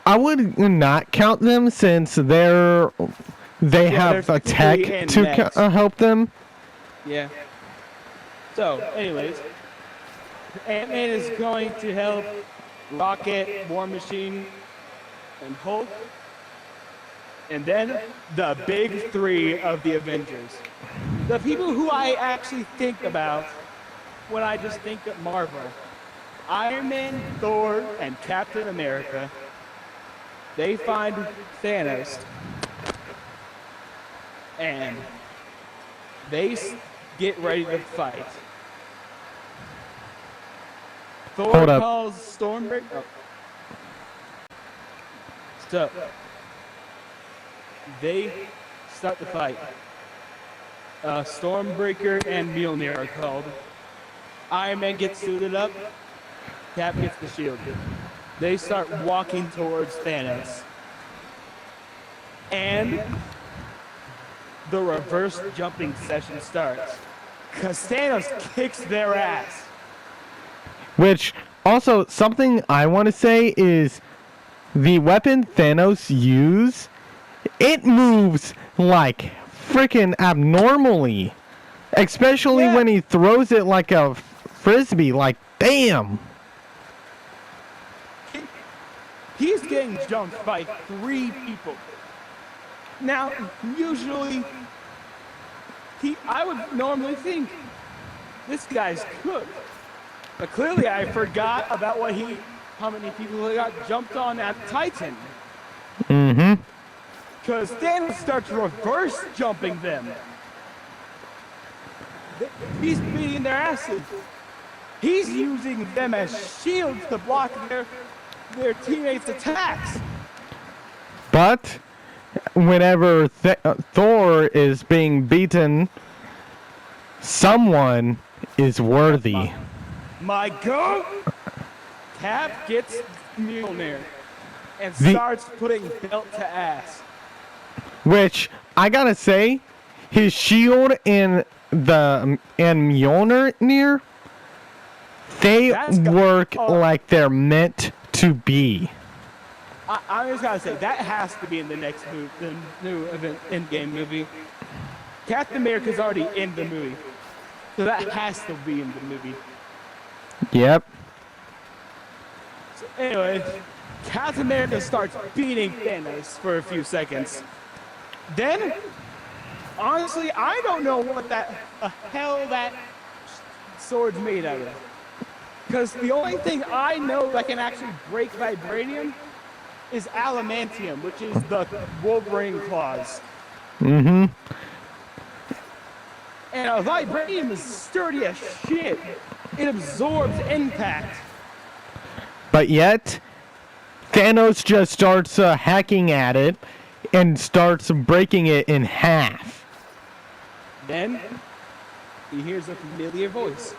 I would not count them since they have a tech to help them. Yeah. So, anyways, Ant-Man is going to help Rocket, War Machine, and Hulk. And then the big three of the Avengers. The people who I actually think about when I just think of Marvel. Iron Man, Thor, and Captain America. They find Thanos, and they get ready to fight. Thor calls Stormbreaker. Oh. So, they start the fight. Stormbreaker and Mjolnir are called. Iron Man gets suited up. Cap gets the shield. They start walking towards Thanos. And the reverse jumping session starts. Because Thanos kicks their ass. Which, also, something I want to say is the weapon Thanos uses, it moves like freaking abnormally. Especially when he throws it like a frisbee, like, damn. He's getting jumped by 3 people. Now, usually, I would normally think this guy's cooked. But clearly I forgot about how many people he got jumped on at Titan. Mm-hmm. Because Thanos starts reverse jumping them. He's beating their asses. He's using them as shields to block their teammates' attacks. But whenever Thor is being beaten, someone is worthy. My God! Cap gets Mjolnir and starts putting belt to ass. Which, I gotta say, his shield and Mjolnir, they work like they're meant to be. I just gotta say, that has to be in the next movie, the new Endgame movie. Captain America's already in the movie, so that has to be in the movie. Yep. So anyway, Captain America starts beating Thanos for a few seconds. Then, honestly, I don't know what the hell that sword's made out of. Because the only thing I know that can actually break vibranium is adamantium, which is the Wolverine claws. Mm-hmm. And a vibranium is sturdy as shit. It absorbs impact. But yet, Thanos just starts hacking at it and starts breaking it in half. Then he hears a familiar voice.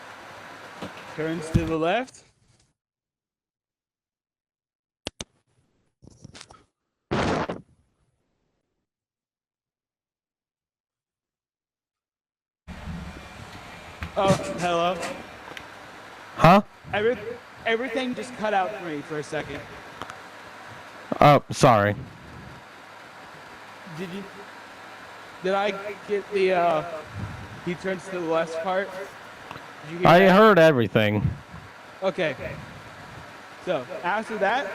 Turns to the left. Oh, hello. Huh? Everything just cut out for me for a second. Oh, sorry. Did I get the, he turns to the left part? Did you hear I that? heard everything. Okay. So, after that,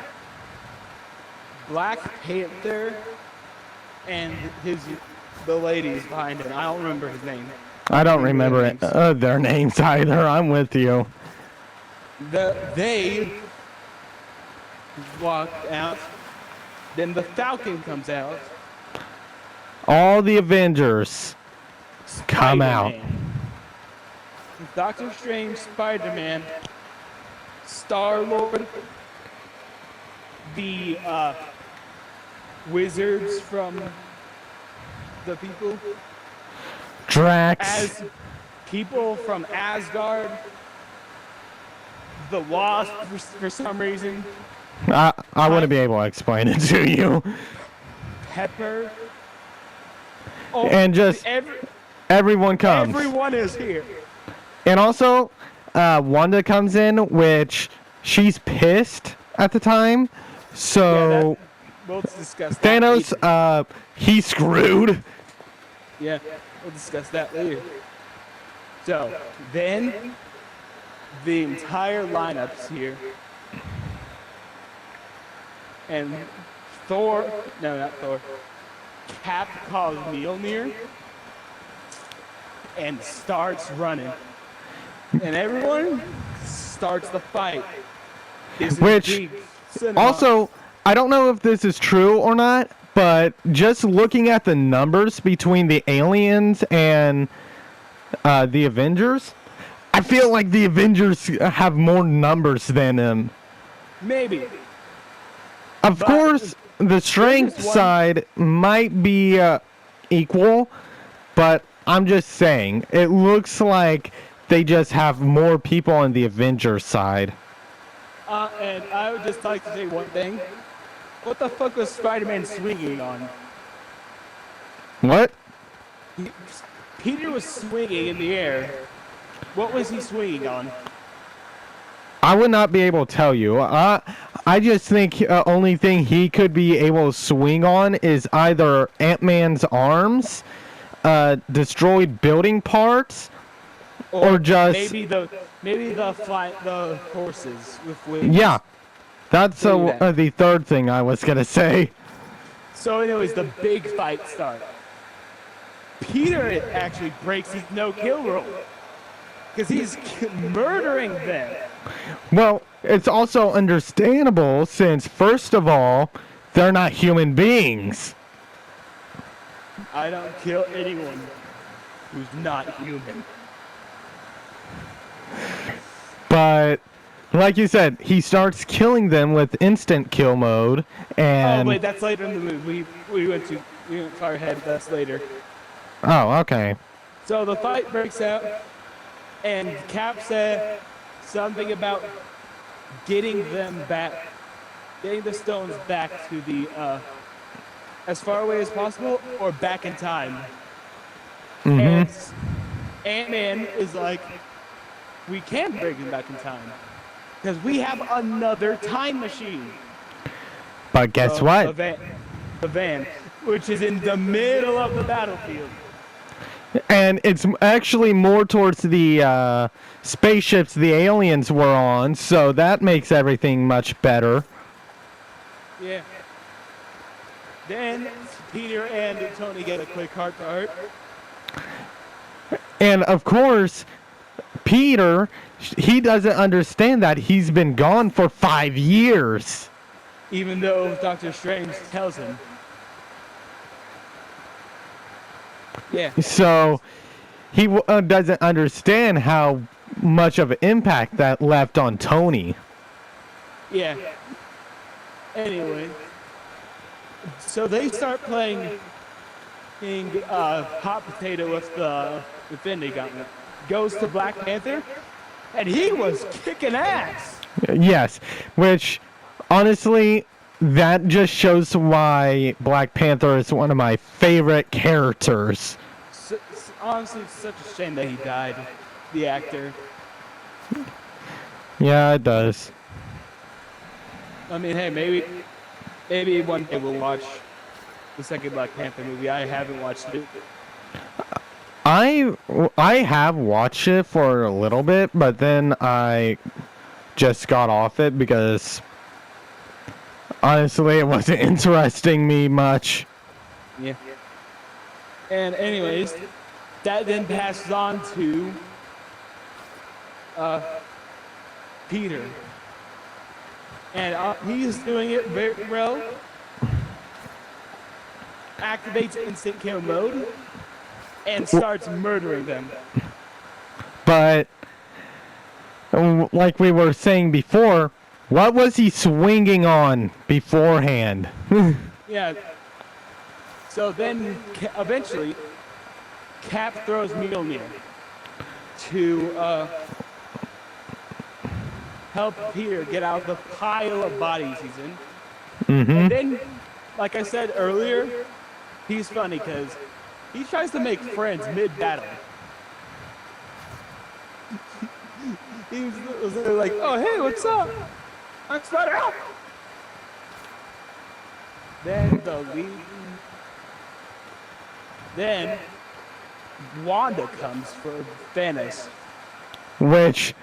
Black Panther and the ladies behind him. I don't remember his name. I don't remember their names either. I'm with you. They walked out. Then the Falcon comes out. All the Avengers come out. Spider-Man. Doctor Strange, Spider-Man, Star-Lord, the wizards from the people, Drax. as people from Asgard, the Wasp for some reason, I wouldn't be able to explain it to you. Pepper. Oh, And just everyone comes. Everyone is here. And also, Wanda comes in, which she's pissed at the time. So We'll discuss that Thanos, later. he's screwed. Yeah, we'll discuss that later. So, then, the entire lineup's here. And Thor, no, not Thor, Cap calls Mjolnir and starts running. And everyone starts the fight. This is Which, big cinema. Also, I don't know if this is true or not, but just looking at the numbers between the aliens and the Avengers, I feel like the Avengers have more numbers than them. Maybe. Of course, the strength side might be equal, but I'm just saying, it looks like they just have more people on the Avengers side. And I would just like to say one thing. What the fuck was Spider-Man swinging on? What? Peter was swinging in the air. What was he swinging on? I would not be able to tell you. I just think only thing he could be able to swing on is either Ant-Man's arms, destroyed building parts, or just maybe the horses with wings. yeah. That's the third thing I was gonna say. So anyways, the big fight starts. Peter actually breaks his no-kill rule because he's murdering them. Well, it's also understandable since, first of all, they're not human beings. I don't kill anyone who's not human. But, like you said, he starts killing them with instant kill mode, and... Oh, wait, that's later in the movie. We went far ahead. That's later. Oh, okay. So the fight breaks out, and Cap said something about getting them back, getting the stones back to the, as far away as possible, or back in time. Mm-hmm. And Ant-Man is like, we can bring them back in time, because we have another time machine. But guess what? The van, which is in the middle of the battlefield. And it's actually more towards the spaceships the aliens were on, so that makes everything much better. Yeah. Then Peter and Tony get a quick heart-to-heart. And of course, Peter, he doesn't understand that he's been gone for 5 years. Even though Doctor Strange tells him. Yeah. So he doesn't understand how much of an impact that left on Tony. Yeah. Anyway. So they start playing hot potato with the Infinity Gauntlet. Goes to Black Panther, and he was kicking ass. Yes, which honestly, that just shows why Black Panther is one of my favorite characters. Honestly, it's such a shame that he died, the actor. Yeah, it does. I mean, hey, maybe one day we'll watch the second Black Panther movie. I haven't watched it. I have watched it for a little bit, but then I just got off it because honestly it wasn't interesting me much. Yeah. And anyways, that then passes on to Peter. And he's doing it very well. Activates instant kill mode and starts murdering them. But like we were saying before, what was he swinging on beforehand? Yeah. So then eventually Cap throws Mjolnir to help Peter get out of the pile of bodies he's in. And then, like I said earlier, he's funny because he tries to make friends mid-battle. He was like, oh, hey, what's up? I'm Spider-Man. Then Wanda comes for Thanos. Which,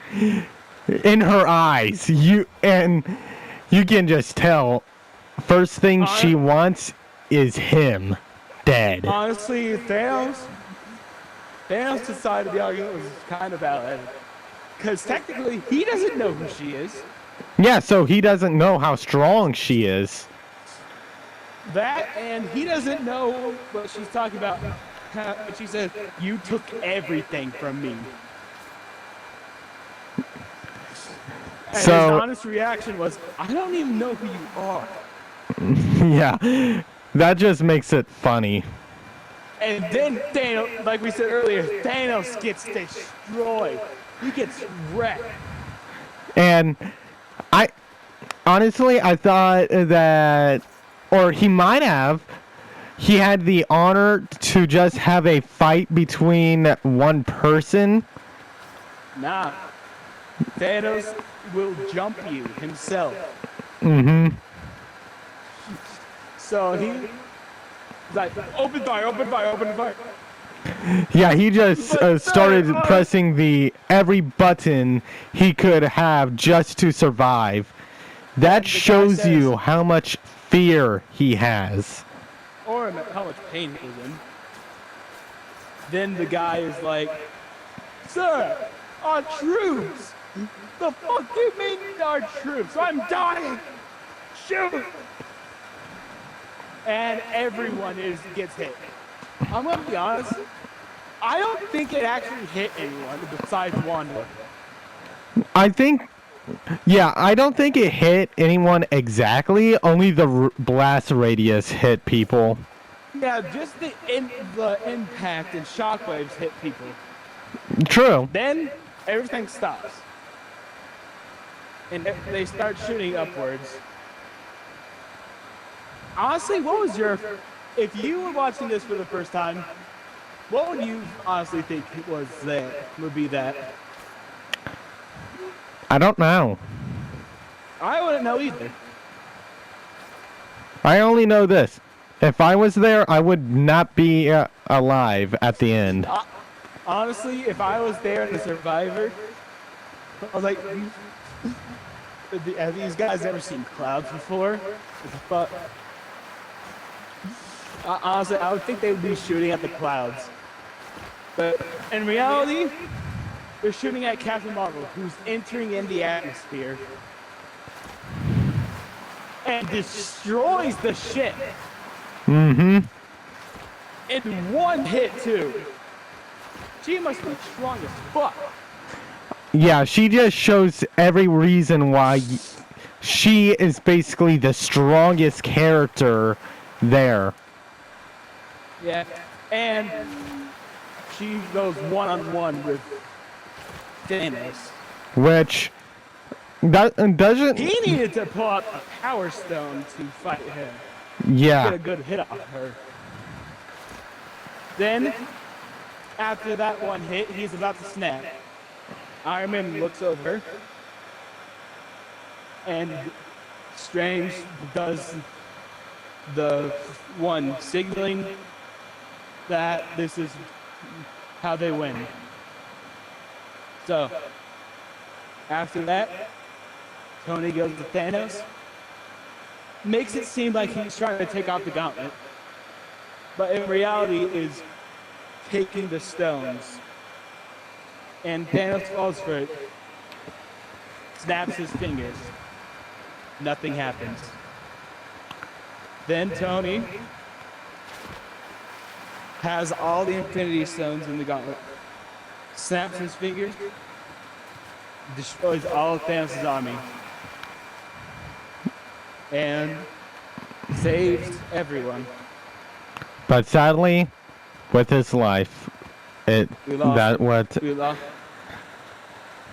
in her eyes, you can just tell, first thing she wants is him dead. Honestly, Thanos decided the argument was kind of valid. Because technically, he doesn't know who she is. Yeah, so he doesn't know how strong she is. That, and he doesn't know what she's talking about. She said, you took everything from me. And his honest reaction was, I don't even know who you are. Yeah, that just makes it funny. And then Thanos, like we said earlier, Thanos gets destroyed. He gets wrecked. And I thought that, or he had the honor to just have a fight between one person. Nah. Thanos will jump you himself. So he's like, open fire, open fire, open fire. Yeah, he just started pressing every button he could have just to survive. That shows you how much fear he has. Or how much pain he was in. Then the guy is like, sir, our troops! The fuck do you mean our troops? I'm dying! Shoot! And everyone gets hit. I'm gonna be honest, I don't think it actually hit anyone besides Wanda. I don't think it hit anyone exactly. Only the blast radius hit people. Yeah, just the impact and shockwaves hit people. True. Then everything stops. And they start shooting upwards. Honestly, if you were watching this for the first time, what would you honestly think would be that? I don't know. I wouldn't know either. I only know this. If I was there, I would not be alive at the end. Honestly, if I was there and a survivor, I was like, have these guys ever seen clouds before? But honestly, I would think they would be shooting at the clouds. But in reality, they're shooting at Captain Marvel, who's entering in the atmosphere and destroys the ship. Mm-hmm. In one hit, too. She must be strong as fuck. Yeah, she just shows every reason why she is basically the strongest character there. Yeah, and she goes one-on-one with Thanos. Which doesn't... He needed to pull out a Power Stone to fight him. Yeah. Get a good hit off her. Then, after that one hit, he's about to snap. Iron Man looks over, and Strange does the one signaling that this is how they win. So, after that, Tony goes to Thanos, makes it seem like he's trying to take off the gauntlet, but in reality is taking the stones. And Thanos falls for it, snaps his fingers. Nothing happens. Then Tony has all the Infinity Stones in the gauntlet, snaps his fingers, destroys all of Thanos' army, and saves everyone. But sadly, with his life, We lost.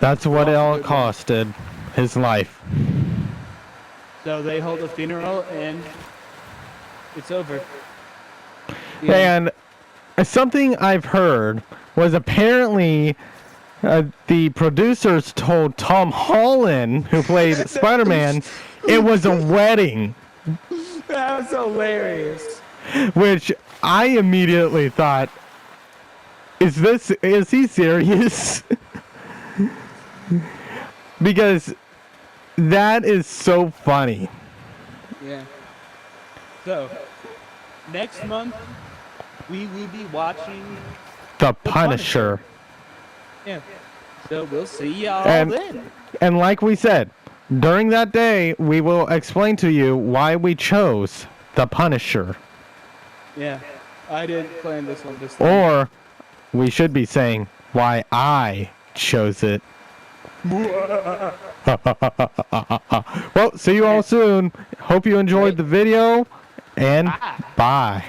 That's what it all costed, his life. So they hold a funeral and it's over. And something I've heard was apparently the producers told Tom Holland, who played Spider-Man, it was a wedding. That was hilarious. Which I immediately thought, is he serious? Because that is so funny. Yeah. So, next month, we will be watching The Punisher. Yeah. So we'll see y'all then. And like we said, during that day, we will explain to you why we chose The Punisher. Yeah. I didn't plan this one this time. Or we should be saying why I chose it. Well, see you all soon. Hope you enjoyed the video, and bye.